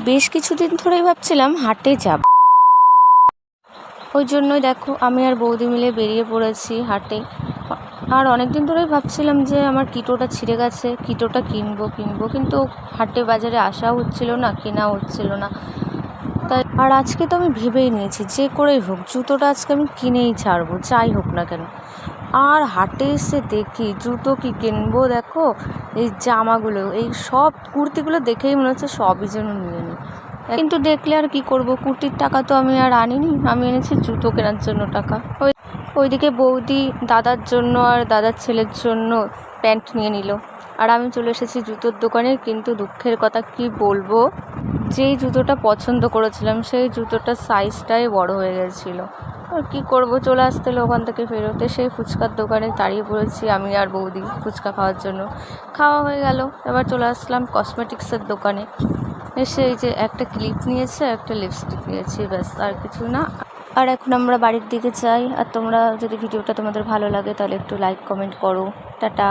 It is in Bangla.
বেশ কিছুদিন ধরেই ভাবছিলাম হাটে যাব, ওই জন্যই দেখো আমি আর বৌদি মিলে বেরিয়ে পড়েছি হাটে। আর অনেক দিন ধরেই ভাবছিলাম যে আমার কিটোটা ছিঁড়ে গেছে, কিটোটা কিনবো কিন্তু হাটে বাজারে আসাও হচ্ছিল না, কেনাও হচ্ছিল না। তাই আর আজকে তো আমি ভেবেই নিয়েছি যে করেই হোক জুতোটা আজকে আমি কিনেই ছাড়বো, যাই হোক না কেন। আর হাটে এসে দেখি জুতো কি কিনবো, দেখো এই জামাগুলো, এই সব কুর্তিগুলো দেখেই মনে হচ্ছে সবই যেন নিয়ে নিই। কিন্তু দেখলে আর কি করব, কুর্তির টাকা তো আমি আর আনিনি, আমি এনেছি জুতো কেনার জন্য টাকা। ওইদিকে বৌদি দাদার জন্য আর দাদার ছেলের জন্য প্যান্ট নিয়ে নিল, আর আমি চলে এসেছি জুতোর দোকানে। কিন্তু দুঃখের কথা কি বলবো, যেই জুতোটা পছন্দ করেছিলাম সেই জুতোটার সাইজটাই বড় হয়ে গেছিলো। আর কী করবো, চলে আসতে হলো ওখান থেকে ফেরোতে। সেই ফুচকার দোকানে দাঁড়িয়ে পড়েছি আমি আর বৌদি ফুচকা খাওয়ার জন্য। খাওয়া হয়ে গেল, এবার চলে আসলাম কসমেটিক্সের দোকানে। এসে এই যে একটা ক্লিপ নিয়েছে, একটা লিপস্টিক নিয়েছি, ব্যাস আর কিছু না। আর এখন আমরা বাড়ির দিকে যাই। আর তোমরা যদি ভিডিওটা তোমাদের ভালো লাগে তাহলে একটু লাইক কমেন্ট করো। টাটা।